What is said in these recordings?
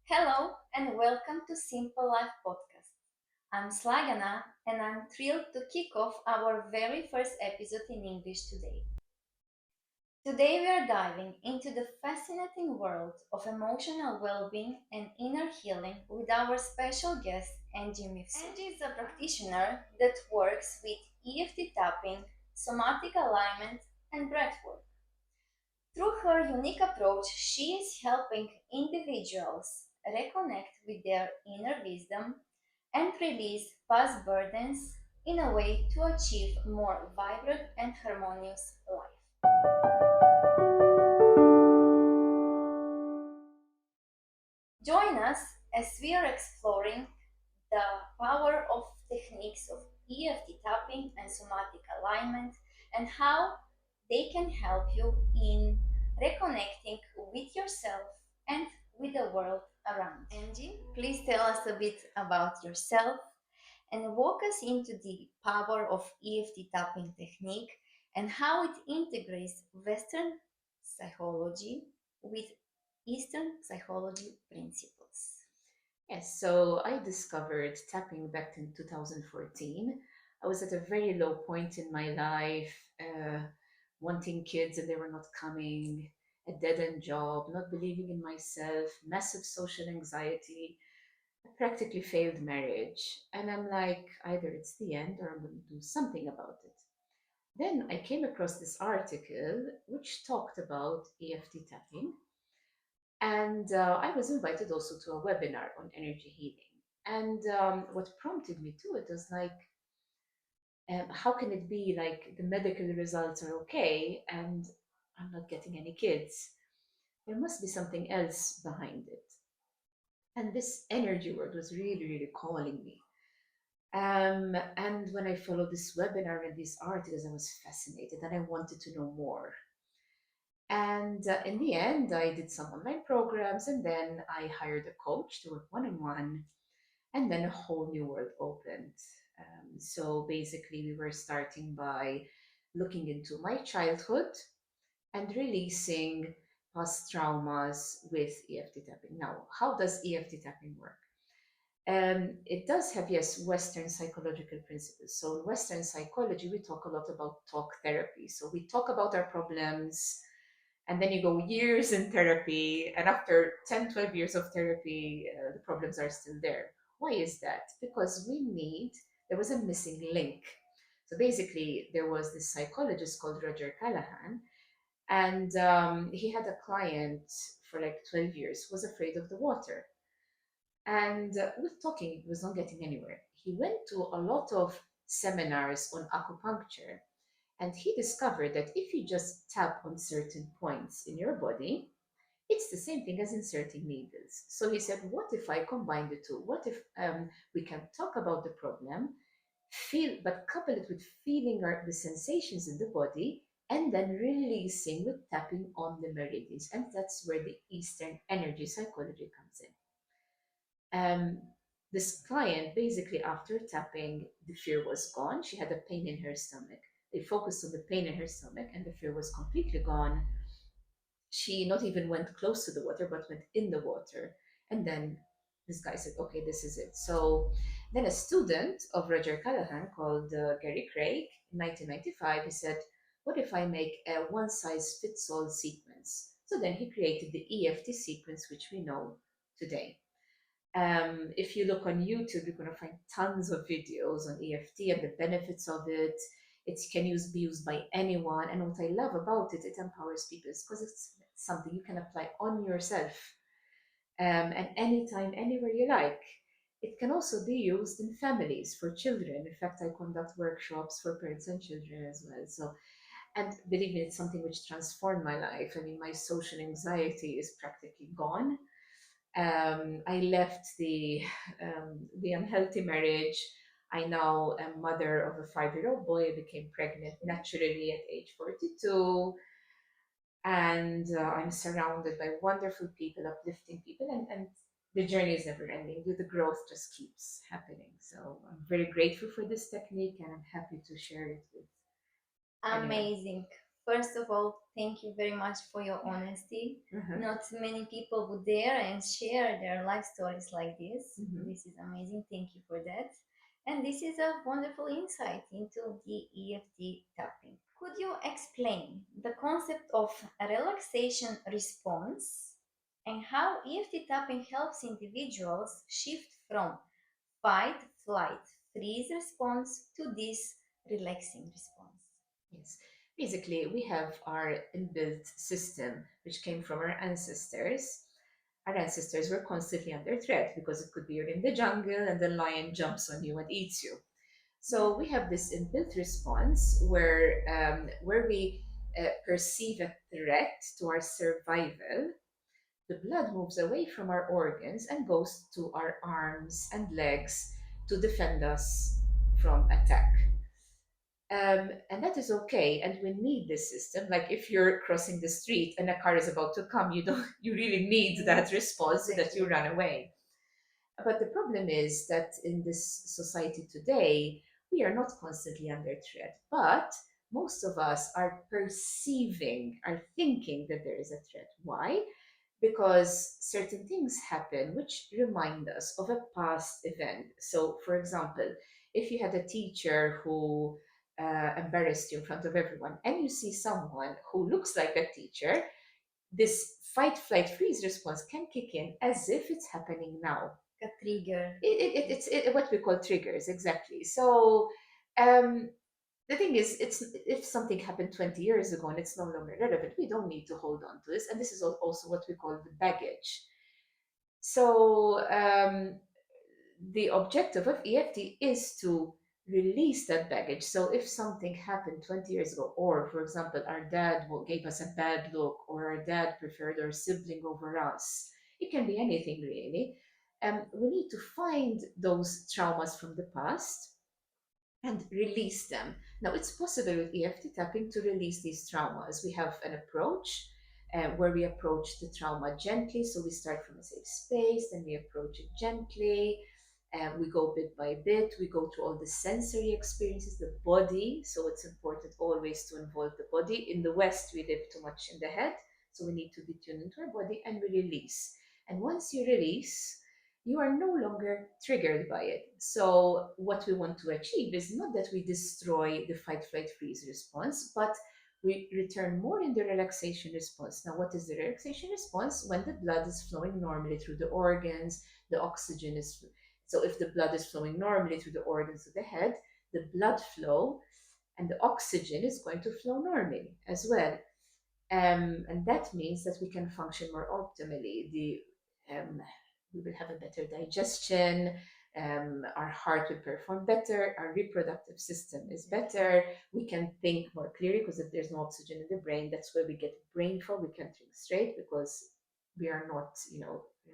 Hello and welcome to Simple Life Podcast. I'm Slagjana and I'm thrilled to kick off our very first episode in English today. Today we are diving into the fascinating world of emotional well-being and inner healing with our special guest Angie Mifsud. Angie is a practitioner that works with EFT tapping, somatic alignment, and breathwork. Through her unique approach, she is helping individuals reconnect with their inner wisdom and release past burdens in a way to achieve more vibrant and harmonious life. Join us as we are exploring the power of techniques of EFT tapping and somatic alignment and how they can help you in reconnecting with yourself and with the world around. Angie, please tell us a bit about yourself and walk us into the power of EFT tapping technique and how it integrates Western psychology with Eastern psychology principles. Yes, so I discovered tapping back in 2014. I was at a very low point in my life, wanting kids and they were not coming, a dead end job, not believing in myself, massive social anxiety, a practically failed marriage. And I'm like, either it's the end or I'm going to do something about it. Then I came across this article which talked about EFT tapping and I was invited also to a webinar on energy healing. And what prompted me to it was like, how can it be like the medical results are okay and I'm not getting any kids? There must be something else behind it. And this energy word was really, really calling me. And when I followed this webinar and these articles, I was fascinated and I wanted to know more. And in the end, I did some online programs and then I hired a coach to work one on one. And then a whole new world opened. So basically, we were starting by looking into my childhood and releasing past traumas with EFT tapping. Now, how does EFT tapping work? It does have, yes, Western psychological principles. So, in Western psychology, we talk a lot about talk therapy. So, we talk about our problems, and then you go years in therapy, and after 10, 12 years of therapy, the problems are still there. Why is that? Because there was a missing link. So, basically, there was this psychologist called Roger Callahan, and he had a client for like 12 years who was afraid of the water and with talking, he was not getting anywhere. He went to a lot of seminars on acupuncture, and he discovered that if you just tap on certain points in your body, it's the same thing as inserting needles. So he said, what if I combine the two? What if we can talk about the problem, feel, but couple it with feeling the sensations in the body, and then releasing with tapping on the meridians. And that's where the Eastern energy psychology comes in. Um, this client, basically, after tapping, the fear was gone. She had a pain in her stomach. They focused on the pain in her stomach, and the fear was completely gone. She not even went close to the water, but went in the water. And then this guy said, okay, this is it. So then a student of Roger Callahan called Gary Craig in 1995, he said, what if I make a one size fits all sequence? So then he created the EFT sequence, which we know today. If you look on YouTube, you're going to find tons of videos on EFT and the benefits of it. It can be used by anyone. And what I love about it, it empowers people because it's something you can apply on yourself and anytime, anywhere you like. It can also be used in families for children. In fact, I conduct workshops for parents and children as well. So, and believe me, it's something which transformed my life. I mean, my social anxiety is practically gone. I left the unhealthy marriage. I now am mother of a 5-year-old boy. I became pregnant naturally at age 42. And I'm surrounded by wonderful people, uplifting people, and the journey is never ending. The growth just keeps happening. So I'm very grateful for this technique and I'm happy to share it with anyone. Amazing. First of all, thank you very much for your honesty. Uh-huh. Not many people would dare and share their life stories like this. Mhm. This is amazing. Thank you for that. And this is a wonderful insight into the EFT tapping. Could you explain the concept of a relaxation response and how EFT tapping helps individuals shift from fight, flight, freeze response to this relaxing response? Yes. Basically, we have our inbuilt system, which came from our ancestors. Our ancestors were constantly under threat because it could be you're in the jungle and the lion jumps on you and eats you. Yeah. So we have this inbuilt response where we perceive a threat to our survival. The blood moves away from our organs and goes to our arms and legs to defend us from attack. And that is okay. And we need this system. Like if you're crossing the street and a car is about to come, you really need that response so that you Exactly. run away. But the problem is that in this society today, we are not constantly under threat, but most of us are perceiving, are thinking that there is a threat. Why? Because certain things happen which remind us of a past event. So, for example, if you had a teacher who embarrassed you in front of everyone and you see someone who looks like that teacher, this fight, flight, freeze response can kick in as if it's happening now. A trigger. It's what we call triggers, exactly. So, um, the thing is, it's if something happened 20 years ago and it's no longer relevant, we don't need to hold on to this. And this is also what we call the baggage. So, the objective of EFT is to release that baggage. So if something happened 20 years ago, or for example, our dad gave us a bad look, or our dad preferred our sibling over us, it can be anything really. We need to find those traumas from the past and release them. Now, it's possible with EFT tapping to release these traumas. We have an approach where we approach the trauma gently. So we start from a safe space, then we approach it gently. We go bit by bit. We go through all the sensory experiences, the body. So it's important always to involve the body. In the West, we live too much in the head. So we need to be tuned into our body and we release. And once you release, you are no longer triggered by it. So, what we want to achieve is not that we destroy the fight, flight, freeze response, but we return more in the relaxation response. Now, what is the relaxation response? When the blood is flowing normally through the organs, the oxygen is. So, if the blood is flowing normally through the organs of the head, the blood flow and the oxygen is going to flow normally as well. And that means that we can function more optimally. We will have a better digestion. Our heart will perform better. Our reproductive system is better. We can think more clearly because if there's no oxygen in the brain, that's where we get brain fog. We can't think straight because we are not,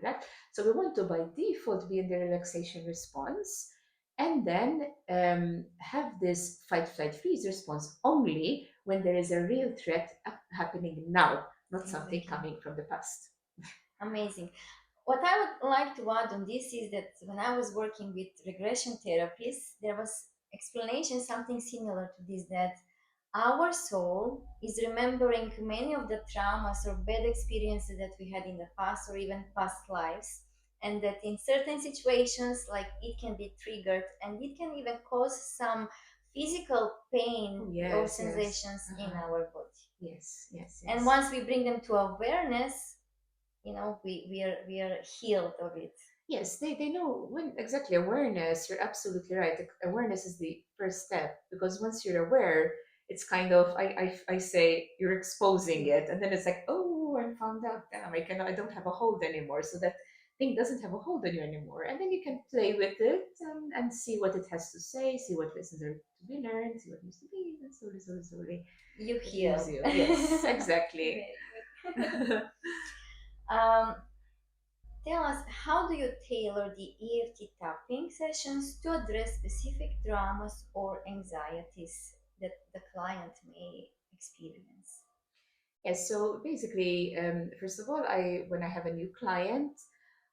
relaxed. So we want to by default be in the relaxation response and then have this fight, flight, freeze response only when there is a real threat happening now, not something Exactly. coming from the past. Amazing. What I would like to add on this is that when I was working with regression therapists, there was explanation something similar to this, that our soul is remembering many of the traumas or bad experiences that we had in the past or even past lives, and that in certain situations like it can be triggered and it can even cause some physical pain Oh, or yes, yes. sensations in Uh-huh. our body. Yes, yes, And yes. once we bring them to awareness, we are healed of it. Yes, they know when exactly awareness, you're absolutely right. Awareness is the first step because once you're aware, it's kind of I say you're exposing it and then it's like, oh, I found out, damn, I don't have a hold anymore. So that thing doesn't have a hold on you anymore. And then you can play with it and see what it has to say, see what lessons are to be learned, see what needs to be, and slowly, slowly, slowly You it leaves heal. you. Yes, exactly. Very good. um, Tell us, how do you tailor the EFT tapping sessions to address specific traumas or anxieties that the client may experience? Yes, so basically, first of all, I when I have a new client,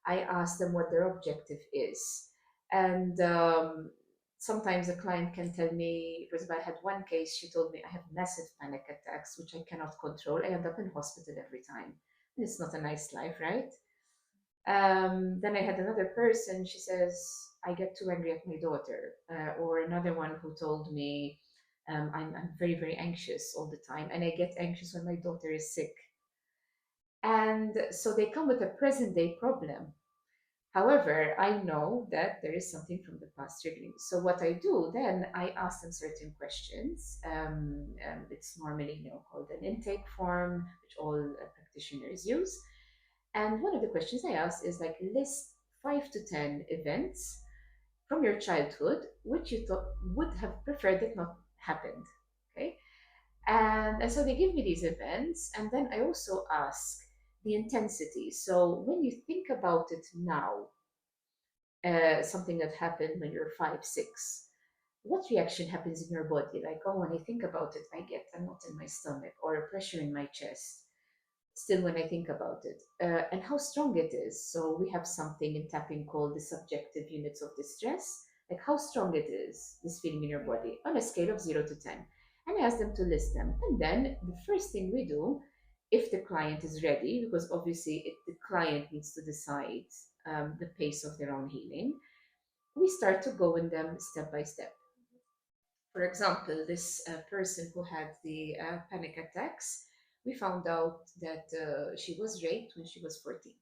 I ask them what their objective is, and Sometimes a client can tell me, because I had one case, she told me I have massive panic attacks, which I cannot control. I end up in hospital every time. And it's not a nice life, right? Then I had another person, she says, I get too angry at my daughter. Or another one who told me, I'm very, very anxious all the time. And I get anxious when my daughter is sick. And so they come with a present day problem. However, I know that there is something from the past triggering. So what I do then, I ask them certain questions. It's normally, called an intake form, which all practitioners use. And one of the questions I ask is like, list 5 to 10 events from your childhood which you thought would have preferred that not happened. Okay. And so they give me these events, and then I also ask the intensity. So when you think about it now, something that happened when you're 5, 6, what reaction happens in your body? Like, oh, when I think about it, I get a knot in my stomach or a pressure in my chest still when I think about it, and how strong it is. So we have something in tapping called the subjective units of distress, like how strong it is, this feeling in your body, on a scale of 0 to 10. And I ask them to list them. And then the first thing we do, if the client is ready, because obviously the client needs to decide the pace of their own healing, we start to go in them step by step. For example, this person who had the panic attacks, we found out that she was raped when she was 14.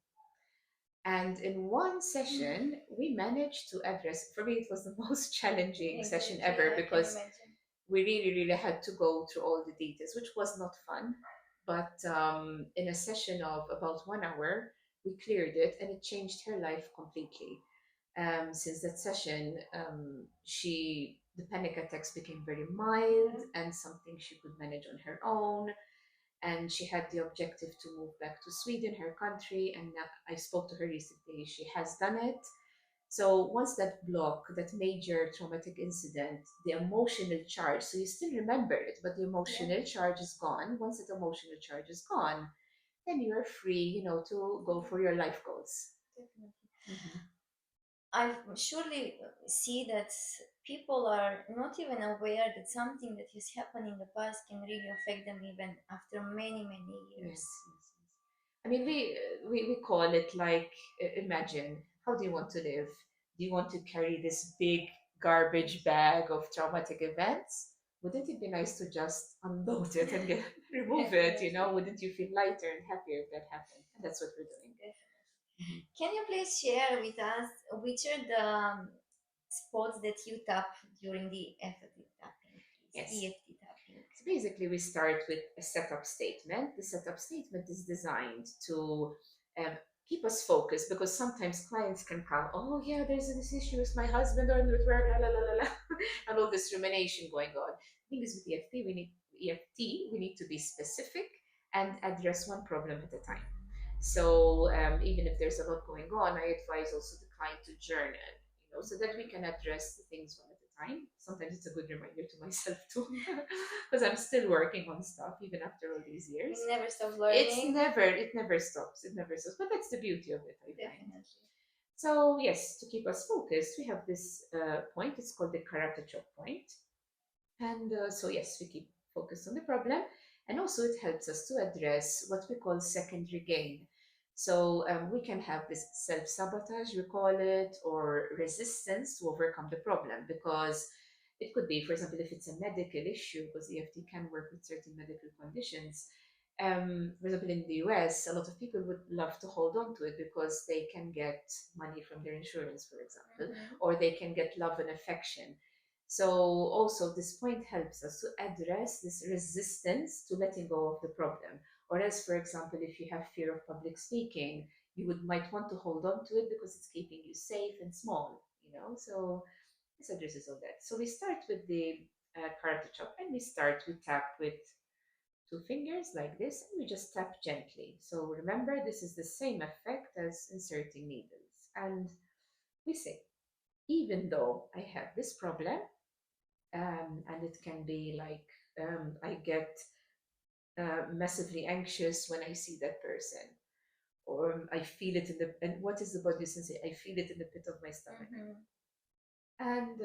And in one session, we managed to address, for me, it was the most challenging session ever because we really, really had to go through all the details, which was not fun. But in a session of about 1 hour, we cleared it and it changed her life completely. Since that session, the panic attacks became very mild and something she could manage on her own. And she had the objective to move back to Sweden, her country. And I spoke to her recently. She has done it. So once that block, that major traumatic incident, the emotional charge, so you still remember it, but the emotional charge is gone. Once that emotional charge is gone, then you are free, to go for your life goals. Definitely. Mhm. I surely see that people are not even aware that something that has happened in the past can really affect them even after many, many years. Yes, yes, yes. I mean, we call it like, imagine, how do you want to live? Do you want to carry this big garbage bag of traumatic events? Wouldn't it be nice to just unload it and remove it? Wouldn't you feel lighter and happier if that happened? And that's what we're doing. Mhm. Can you please share with us which are the spots that you tap during the EFT tapping, please? Yes. EFT tapping. So basically, we start with a setup statement. The setup statement is designed to um, keep us focused because sometimes clients can come, oh, yeah, there's this issue with my husband or with work, la, la, la, la, la, and all this rumination going on. The thing is, with EFT, we need to be specific and address one problem at a time. So even if there's a lot going on, I advise also the client to journal, so that we can address the things one at a time. Sometimes it's a good reminder to myself too, because I'm still working on stuff even after all these years. You never stop learning. It never stops. It never stops. But that's the beauty of it, I find. Definitely. So yes, to keep us focused, we have this point. It's called the Kature Point. And so, yes, we keep focused on the problem. And also, it helps us to address what we call secondary gain. So, we can have this self sabotage, we call it, or resistance to overcome the problem. Because it could be, for example, if it's a medical issue, because EFT can work with certain medical conditions. For example, in the US, a lot of people would love to hold on to it because they can get money from their insurance, for example, or they can get love and affection. So also this point helps us to address this resistance to letting go of the problem. Or as for example, if you have fear of public speaking, you might want to hold on to it because it's keeping you safe and small. So this addresses all that. So we start with the karate chop and we tap with 2 fingers like this and we just tap gently. So remember, this is the same effect as inserting needles. And we say, even though I have this problem, and it can be like I get massively anxious when I see that person, or I feel it in the and what is the body sensation? I feel it in the pit of my stomach. And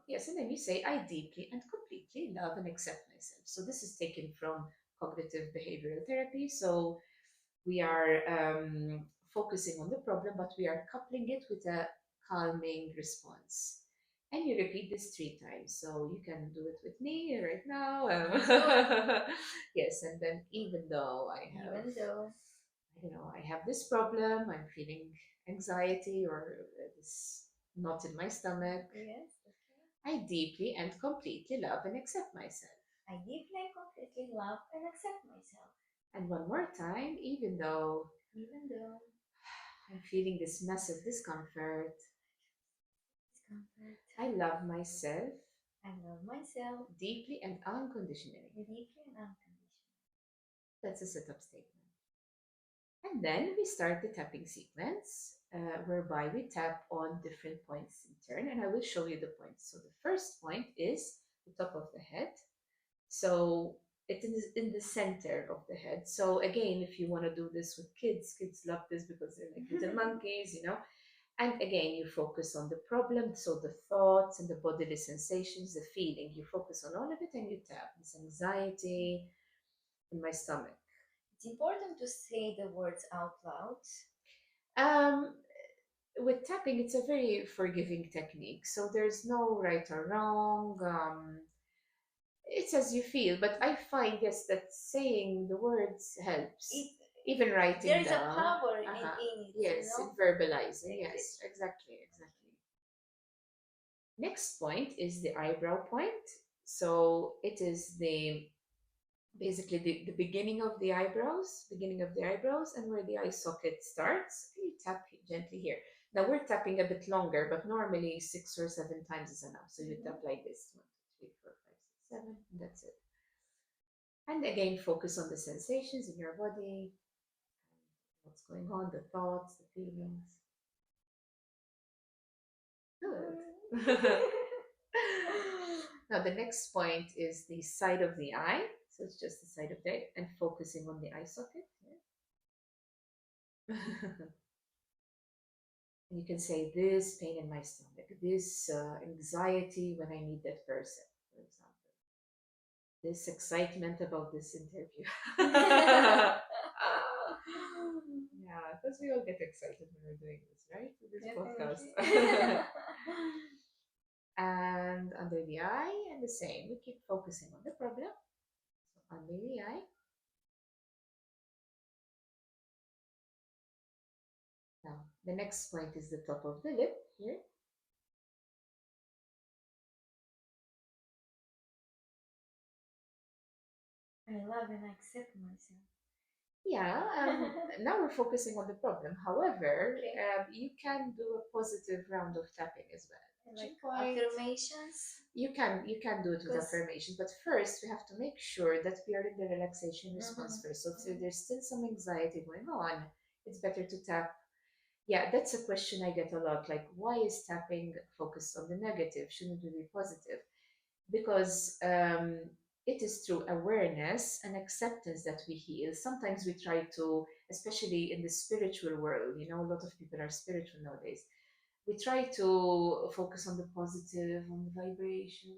yes, and then you say, I deeply and completely love and accept myself. So this is taken from cognitive behavioral therapy. So we are focusing on the problem, but we are coupling it with a calming response. And you repeat this 3 times. So you can do it with me right now. Yes, and then even though Even though. I have this problem, I'm feeling anxiety or this knot in my stomach. Yes, okay. I deeply and completely love and accept myself. I deeply and completely love and accept myself. And one more time, even though Even though I'm feeling this massive discomfort, discomfort. I love myself I love myself deeply and unconditionally. deeply and unconditionally. That's a setup statement. And then we start the tapping sequence, whereby we tap on different points in turn, and I will show you the points. So the first point is the top of the head. So it is in the center of the head. So again, if you want to do this with kids, kids love this because they're like little monkeys. And again, you focus on the problem, so the thoughts and the bodily sensations, the feeling. You focus on all of it and you tap this anxiety in my stomach. It's important to say the words out loud. Um, with tapping, it's a very forgiving technique. So there's no right or wrong. It's as you feel, but I find, yes, that saying the words helps. It, Even writing there is a down. power Uh-huh. in it, you Yes, in know? verbalizing. Yes, exactly, exactly. Next point is the eyebrow point. So it is the basically the beginning of the eyebrows, and where the eye socket starts. You tap gently here. Now we're tapping a bit longer, but normally 6 or 7 times is enough. So you tap like this: 1, 2, 3, 4, 5, 6, 7, and that's it. And again, focus on the sensations in your body, what's going on, the thoughts, the feelings. Good. Now, the next point is the side of the eye. So it's just the side of the eye and focusing on the eye socket. Yeah. And you can say this pain in my stomach, this anxiety when I meet that person, for example, this excitement about this interview. Yeah, because we all get excited when we're doing this, right? With this podcast. And under the eye, and the same. We keep focusing on the problem. So under the eye. Now, the next point is the top of the lip here. I love and accept myself. Yeah, now we're focusing on the problem. However, Okay. you can do a positive round of tapping as well. Like Point. affirmations. You can do it with 'Cause- affirmations, but first we have to make sure that we are in the relaxation response first. So if there's still some anxiety going on, it's better to tap. Yeah, that's a question I get a lot. Like, why is tapping focused on the negative? Shouldn't it be positive? Because it is through awareness and acceptance that we heal. Sometimes we try to, especially in the spiritual world, a lot of people are spiritual nowadays. We try to focus on the positive, on the vibration.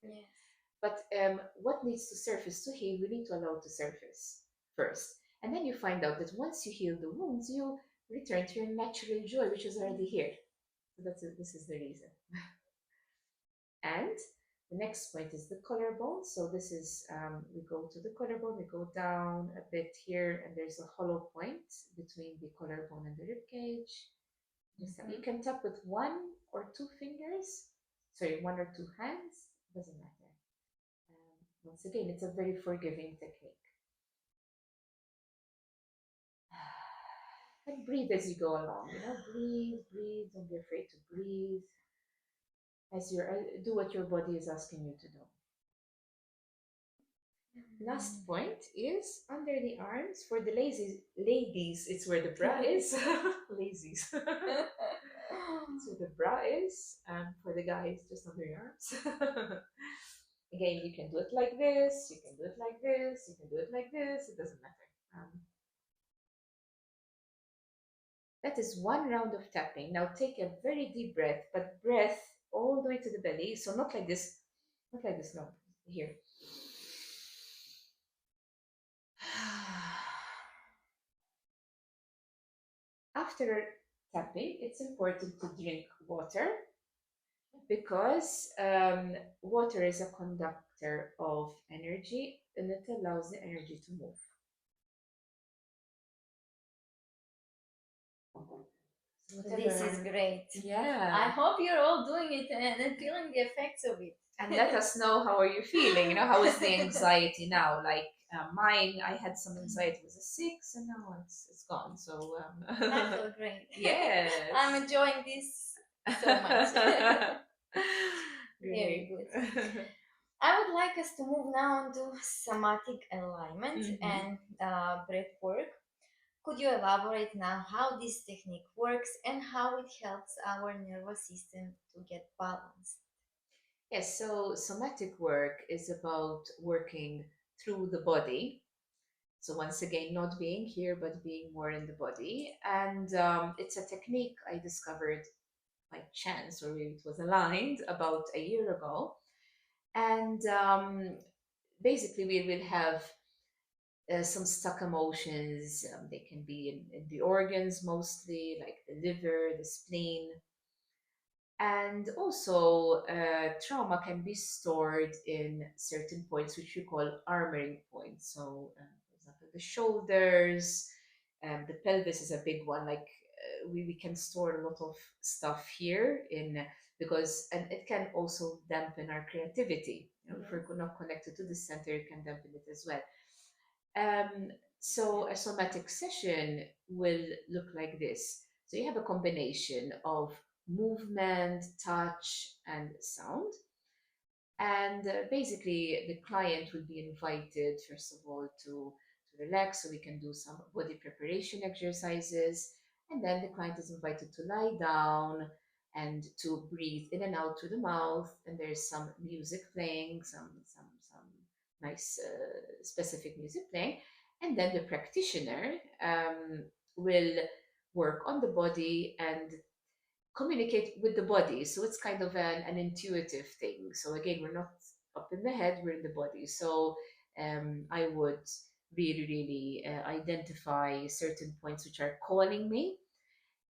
Yes. But what needs to surface to heal, we need to allow to surface first. And then you find out that once you heal the wounds, you return to your natural joy, which is already here. So this is the reason. And the next point is the collarbone. So this is, we go to the collarbone, we go down a bit here, and there's a hollow point between the collarbone and the rib cage. You can tap with 1 or 2 fingers, sorry, 1 or 2 hands, doesn't matter. Once again, it's a very forgiving technique. And breathe as you go along, breathe, breathe, don't be afraid to breathe as you do what your body is asking you to do. Last point is under the arms. For the lazy ladies, it's where the bra is. Lazies. It's where the bra is. And for the guys, just under your arms. Again, you can do it like this, you can do it like this, you can do it like this, it doesn't matter. That is one round of tapping. Now take a very deep breath, but breath all the way to the belly. So not like this, not like this, no. Here. After tapping, it's important to drink water because water is a conductor of energy and it allows the energy to move. So This is whatever, great. I yeah. hope you're all doing it and feeling the effects of it. And let us know how are you feeling. You know, how is the anxiety now? Like mine, I had some anxiety. It was a 6, and now it's gone. So I feel great. yes. I'm enjoying this so much. Very Great. good. I would like us to move now on to somatic alignment Mhm. and breath work. Could you elaborate now how this technique works and how it helps our nervous system to get balanced? Yes, so somatic work is about working through the body. So once again, not being here, but being more in the body. And it's a technique I discovered by chance, or maybe it was aligned about a year ago. And basically, we will have some stuck emotions. They can be in the organs mostly, like the liver, the spleen. And also, trauma can be stored in certain points, which we call armoring points. So, for example, the shoulders, the pelvis is a big one. Like we can store a lot of stuff here in because, and it can also dampen our creativity. You know, if we're not connected to the center, it can dampen it as well. Um, so a somatic session will look like this. So you have a combination of movement, touch, and sound. And basically, the client will be invited, first of all, to relax so we can do some body preparation exercises. And then the client is invited to lie down and to breathe in and out through the mouth. And there's some music playing, some nice specific music playing. And then the practitioner will work on the body and communicate with the body. So it's kind of an intuitive thing. So again, we're not up in the head, we're in the body. So I would really identify certain points which are calling me,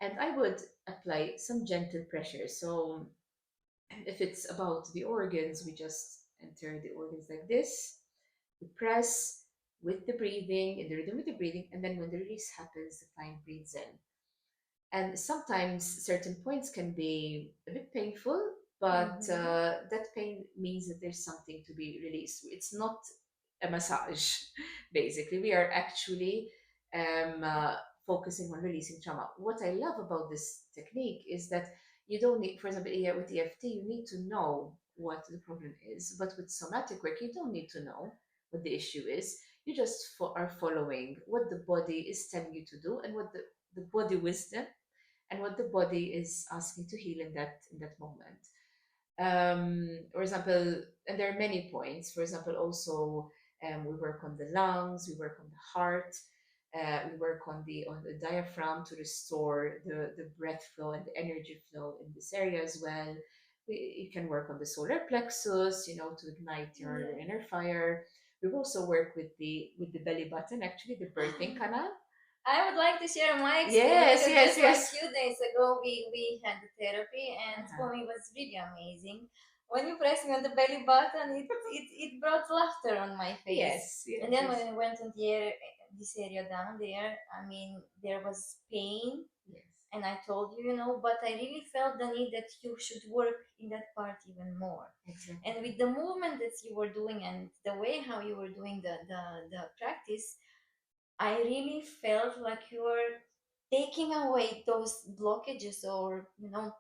and I would apply some gentle pressure. So if it's about the organs, we just enter the organs like this. We press with the breathing, in the rhythm with the breathing, and then when the release happens, the client breathes in. And sometimes certain points can be a bit painful, but that pain means that there's something to be released. It's not a massage, basically. We are actually focusing on releasing trauma. What I love about this technique is that you don't need, for example, with EFT, you need to know what the problem is, but with somatic work, you don't need to know what the issue is. You just are following what the body is telling you to do and what the body wisdom and what the body is asking to heal in that moment. For example, and there are many points. For example, also we work on the lungs, we work on the heart, we work on the diaphragm to restore the breath flow and the energy flow in this area as well. You can work on the solar plexus, you know, to ignite your inner fire. We also work with the belly button, actually the birthing canal. I would like to share my experience Yes, because yes, just like yes. few days ago we had the therapy and Uh-huh. for me it was really amazing. When you press me on the belly button, it brought laughter on my face. Yes, yes, And then yes, when I went on this area down there, I mean, there was pain. yes, And I told you, you know, but I really felt the need that you should work in that part even more. exactly. And with the movement that you were doing and the way how you were doing the practice, I really felt like you were taking away those blockages or, you know,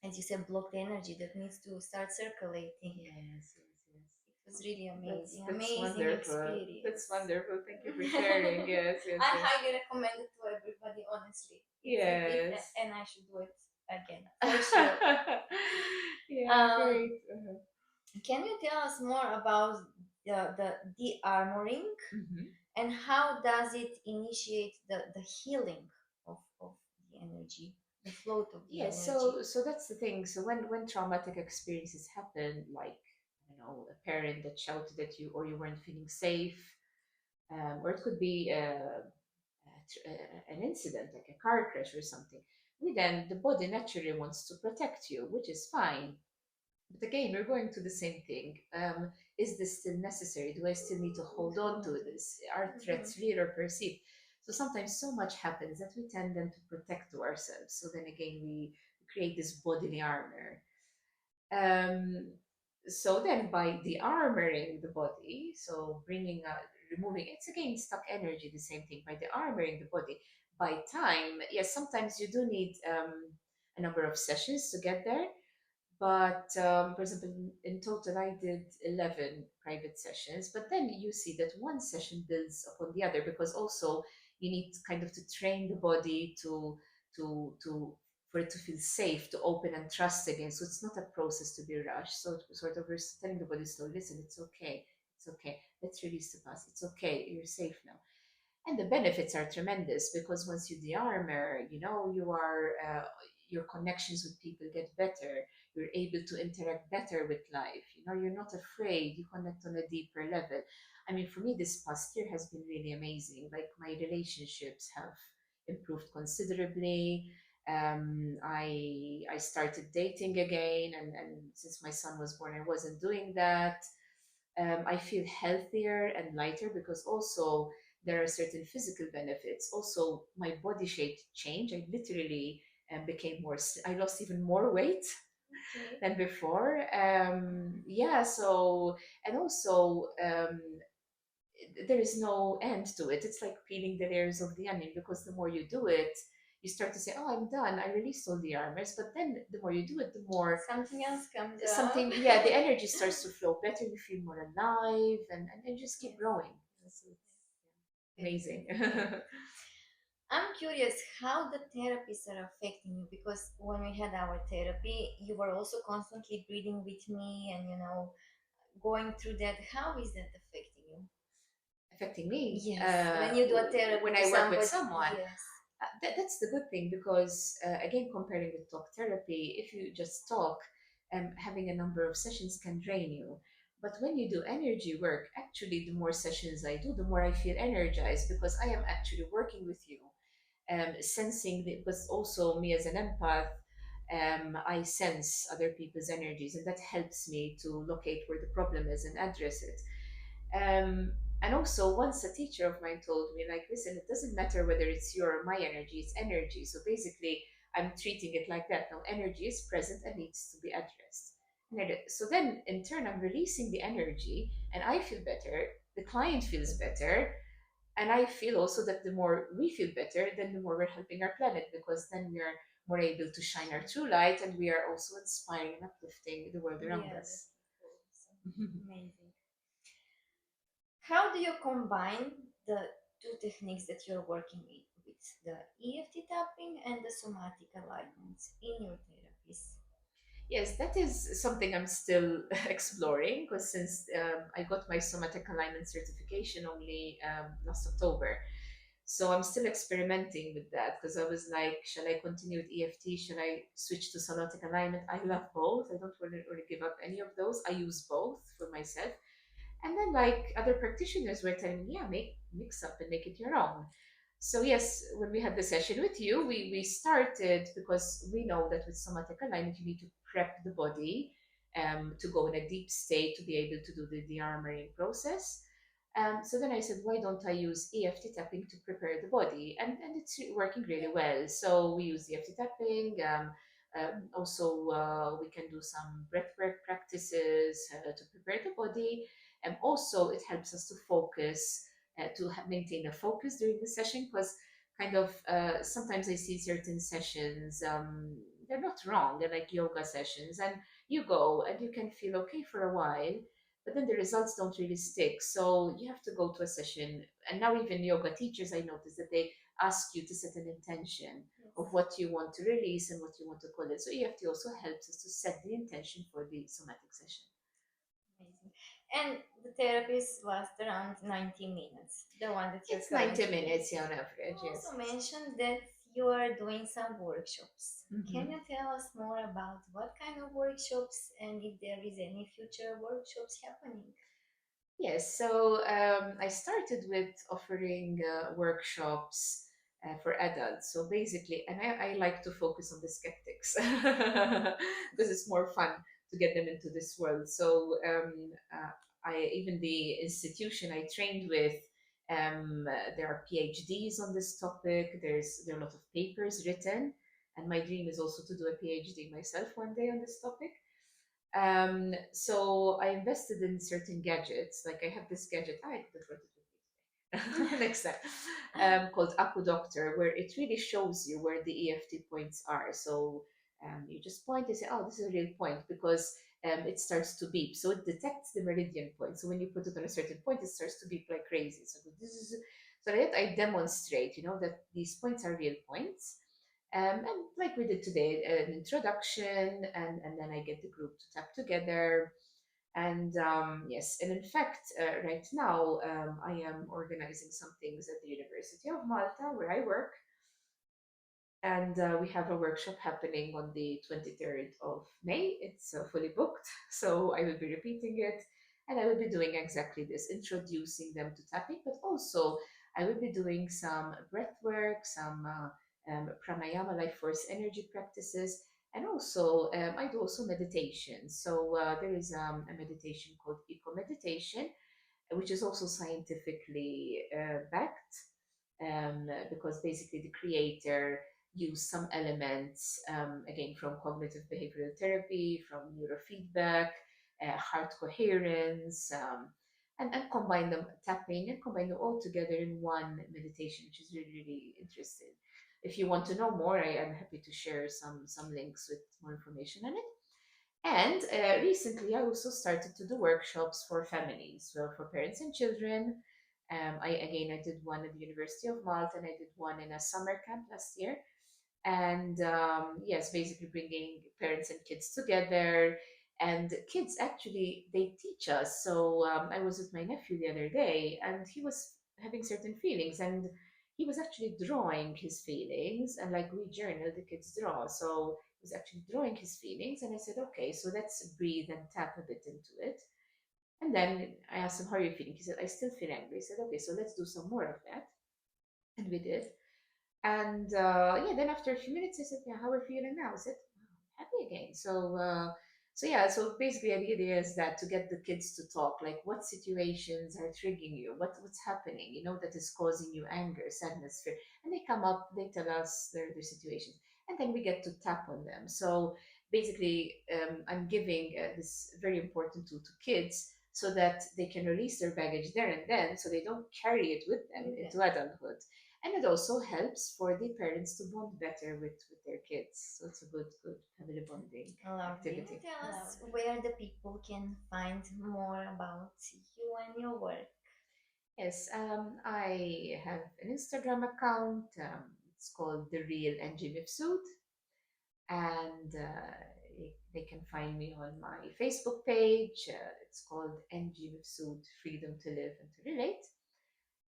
as you said, blocked energy that needs to start circulating. Yes, yes, yes. It was really amazing, That's amazing wonderful. experience. That's wonderful. Thank you for sharing. Yes, yes, I yes. highly recommend it to everybody, honestly. Yes. And I should do it again, for sure. Yeah, Um, great. can you tell us more about the de-armoring Mhm. and how does it initiate the healing of the energy, the flow of the Yes, energy. so that's the thing. So when traumatic experiences happen, like a parent that shouted at you, or you weren't feeling safe, or it could be an incident like a car crash or something. Then the body naturally wants to protect you, which is fine. But again, we're going to the same thing. Is this still necessary? Do I still need to hold on to this? Are Mhm. threats real or perceived? So sometimes so much happens that we tend then to protect to ourselves. So then again, we create this bodily armor. Um, so then by de-armoring the body, so removing, it's again stuck energy, the same thing. By de-armoring the body, by time, yes, sometimes you do need a number of sessions to get there, but for example, in total, I did 11 private sessions. But then you see that one session builds upon the other because also you need kind of to train the body to for it to feel safe, to open and trust again. So it's not a process to be rushed. So sort of we're telling the body slowly, listen, it's okay. Let's release the past. It's okay. You're safe now. And the benefits are tremendous because once you de-armor, your connections with people get better. You're able to interact better with life. You're not afraid. You connect on a deeper level. I mean, for me, this past year has been really amazing. Like my relationships have improved considerably. I started dating again, and since my son was born, I wasn't doing that. I feel healthier and lighter because also there are certain physical benefits. Also, my body shape changed. I literally became I lost even more weight Okay. than before. Yeah, so, and also, there is no end to it. It's like peeling the layers of the onion because the more you do it, you start to say, "Oh, I'm done. I released all the armors." But then the more you do it, the more Something else comes up. something, yeah, the energy starts to flow better. You feel more alive, and just keep Yes, growing. So it's very good. amazing. Very good. I'm curious how the therapies are affecting you because when we had our therapy, you were also constantly breathing with me and going through that. How is that affecting you? Affecting me Yes, when you do a therapy when to I work with somebody, someone. yes, That's the good thing because, again, comparing with talk therapy, if you just talk, having a number of sessions can drain you. But when you do energy work, actually, the more sessions I do, the more I feel energized because I am actually working with you, sensing the, but also me as an empath. I sense other people's energies, and that helps me to locate where the problem is and address it. Um, and also, once a teacher of mine told me, like, listen, it doesn't matter whether it's your or my energy, it's energy. So basically, I'm treating it like that. Now, energy is present and needs to be addressed. So then, in turn, I'm releasing the energy, and I feel better. The client feels better, and I feel also that the more we feel better, then the more we're helping our planet because then we are more able to shine our true light, and we are also inspiring and uplifting the world around yeah, us. that's awesome. Amazing. How do you combine the two techniques that you're working with the EFT tapping and the somatic alignments in your therapies? Yes, that is something I'm still exploring because since I got my somatic alignment certification only last October. So I'm still experimenting with that because I was like, shall I continue with EFT? Shall I switch to somatic alignment? I love both. I don't really give up any of those. I use both for myself. And then like other practitioners were telling me, yeah, mix up and make it your own. So yes, when we had the session with you, we started because we know that with somatic alignment you need to prep the body to go in a deep state to be able to do the de-armoring process. So then I said, why don't I use EFT tapping to prepare the body? And it's working really well. So we use EFT tapping. Also, we can do some breathwork practices to prepare the body. And also, it helps us to focus, to maintain a focus during the session because kind of sometimes I see certain sessions, they're not wrong, they're like yoga sessions, and you go and you can feel okay for a while, but then the results don't really stick. So you have to go to a session. And now, even yoga teachers, I notice that they ask you to set an intention of Yes, what you want to release and what you want to call it. So EFT also helps us to set the intention for the somatic session. amazing. And the therapies last around 90 minutes, the one that you're It's 90 currently doing. minutes, yeah, on You average, yes. also mentioned that you are doing some workshops. Can Mhm. you tell us more about what kind of workshops and if there is any future workshops happening? Yes, so I started with offering workshops for adults. So basically, and I like to focus on the skeptics because it's more fun to get them into this world. So I even the institution I trained with, there are PhDs on this topic. There are a lot of papers written, and my dream is also to do a PhD myself one day on this topic. So I invested in certain gadgets. Like I have this gadget. I could have brought it with me next time. Called Aku Doctor, where it really shows you where the EFT points are. So you just point and say, "Oh, this is a real point," because it starts to beep. So it detects the meridian point. So when you put it on a certain point, it starts to beep like crazy. So this is so that I demonstrate, that these points are real points. And like we did today, an introduction, and then I get the group to tap together. And yes, and in fact, right now, I am organizing some things at the University of Malta, where I work. And we have a workshop happening on the 23rd of May. It's fully booked, so I will be repeating it. And I will be doing exactly this, introducing them to tapping, but also I will be doing some breath work, some pranayama, life force energy practices, and also I do also meditation. So there is a meditation called eco meditation, which is also scientifically backed, because basically the creator used some elements, again, from cognitive behavioral therapy, from neurofeedback, heart coherence, and combine them, tapping, and combine them all together in one meditation, which is really, really interesting. If you want to know more, I am happy to share some links with more information on it. And recently, I also started to do workshops for families, well, for parents and children. I did one at the University of Malta, and I did one in a summer camp last year. And yes, basically bringing parents and kids together. And kids actually they teach us. So I was with my nephew the other day, and he was having certain feelings, and he was actually drawing his feelings, and like we journal, the kids draw. So he was actually drawing his feelings, and I said, okay, so let's breathe and tap a bit into it. And then I asked him, how are you feeling? He said, I still feel angry. I said, okay, so let's do some more of that. And we did. And yeah, then after a few minutes, I said, "Yeah, how are you feeling now?" I said, "Wow, happy again." So yeah, so basically, the idea is that to get the kids to talk, like what situations are triggering you, what's happening, that is causing you anger, sadness, fear, and they come up, they tell us their situations, and then we get to tap on them. So basically, I'm giving this very important tool to kids so that they can release their baggage there and then, so they don't carry it with them Yeah. into adulthood, and it also helps for the parents to bond better with their kids. So it's a good family bonding Lovely. Can you activity. tell us where the people can find more about you and your work? Yes, I have an Instagram account. It's called The Real Angie Mifsud, and they can find me on my Facebook page. It's called Angie Mifsud Freedom to Live and to Relate.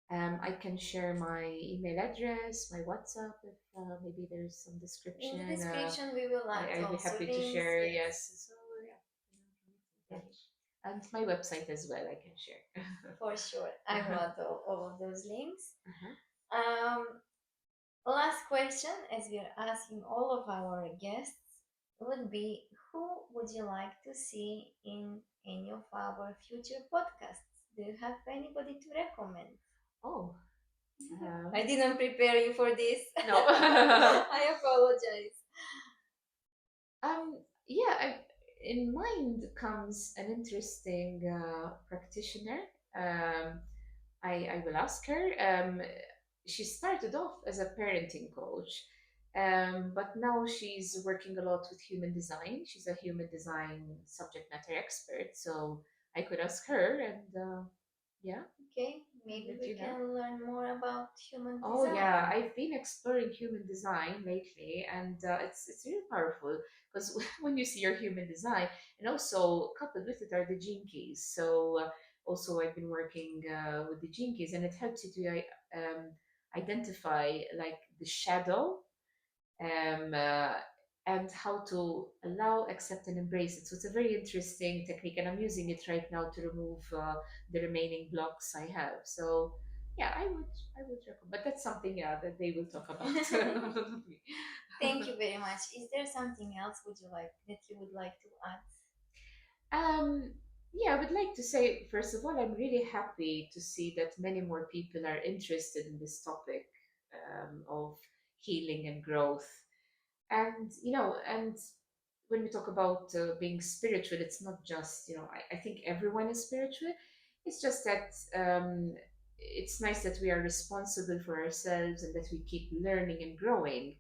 I can share my email address, my WhatsApp, if maybe there's some In the description. description, we will add I'd be also happy to links. share. Yes. Yes. So yeah, and my website as well. I can share. For sure. I will add all of those links. Uh-huh. Last question, as we are asking all of our guests, would be who would you like to see in any of our future podcasts? Do you have anybody to recommend? Oh, I didn't prepare you for this. no. I apologize. Yeah, in mind comes an interesting practitioner. Um, I will ask her. She started off as a parenting coach, but now she's working a lot with human design. She's a human design subject matter expert, so I could ask her, and yeah, Okay, maybe let we you know. can learn more about human Oh yeah, design. I've been exploring human design lately, and it's really powerful because when you see your human design, and also coupled with it are the gene keys. So also I've been working with the gene keys, and it helps you to identify like the shadow. um, uh, and how to allow, accept, and embrace it. So it's a very interesting technique, and I'm using it right now to remove the remaining blocks I have. So yeah, I would recommend, but that's something, yeah, that they will talk about. Not me. Thank you very much. Is there something else would you like that you would like to add? Um, yeah, I would like to say, first of all, I'm really happy to see that many more people are interested in this topic of healing and growth. And, and when we talk about being spiritual, it's not just, I think everyone is spiritual. It's just that it's nice that we are responsible for ourselves and that we keep learning and growing.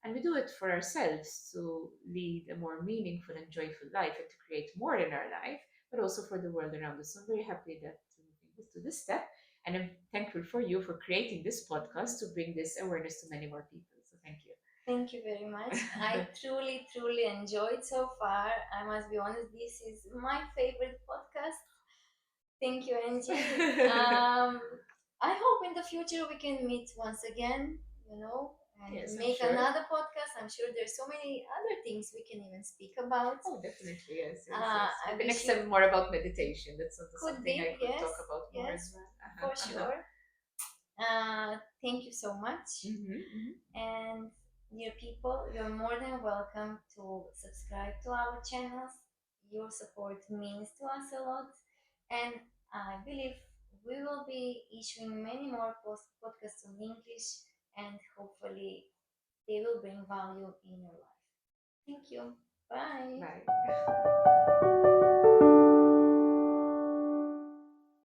And we do it for ourselves to lead a more meaningful and joyful life and to create more in our life, but also for the world around us. So I'm very happy that we're moving to this step. And I'm thankful for you for creating this podcast to bring this awareness to many more people. So thank you. Thank you very much. I truly, truly enjoyed so far. I must be honest, this is my favorite podcast. Thank you, Angie. I hope in the future we can meet once again, and Yes, I'm make sure. another podcast. I'm sure there's so many other things we can even speak about. Oh, definitely, yes, yes, Uh, yes. I Maybe wish next you time more about meditation. That's also could something I be, could yes, talk about more yes, as well. for sure. Thank you so much. Mm-hmm. And dear people, you're more than welcome to subscribe to our channels. Your support means to us a lot. And I believe we will be issuing many more podcasts in English, and hopefully they will bring value in your life. Thank you. Bye. Bye.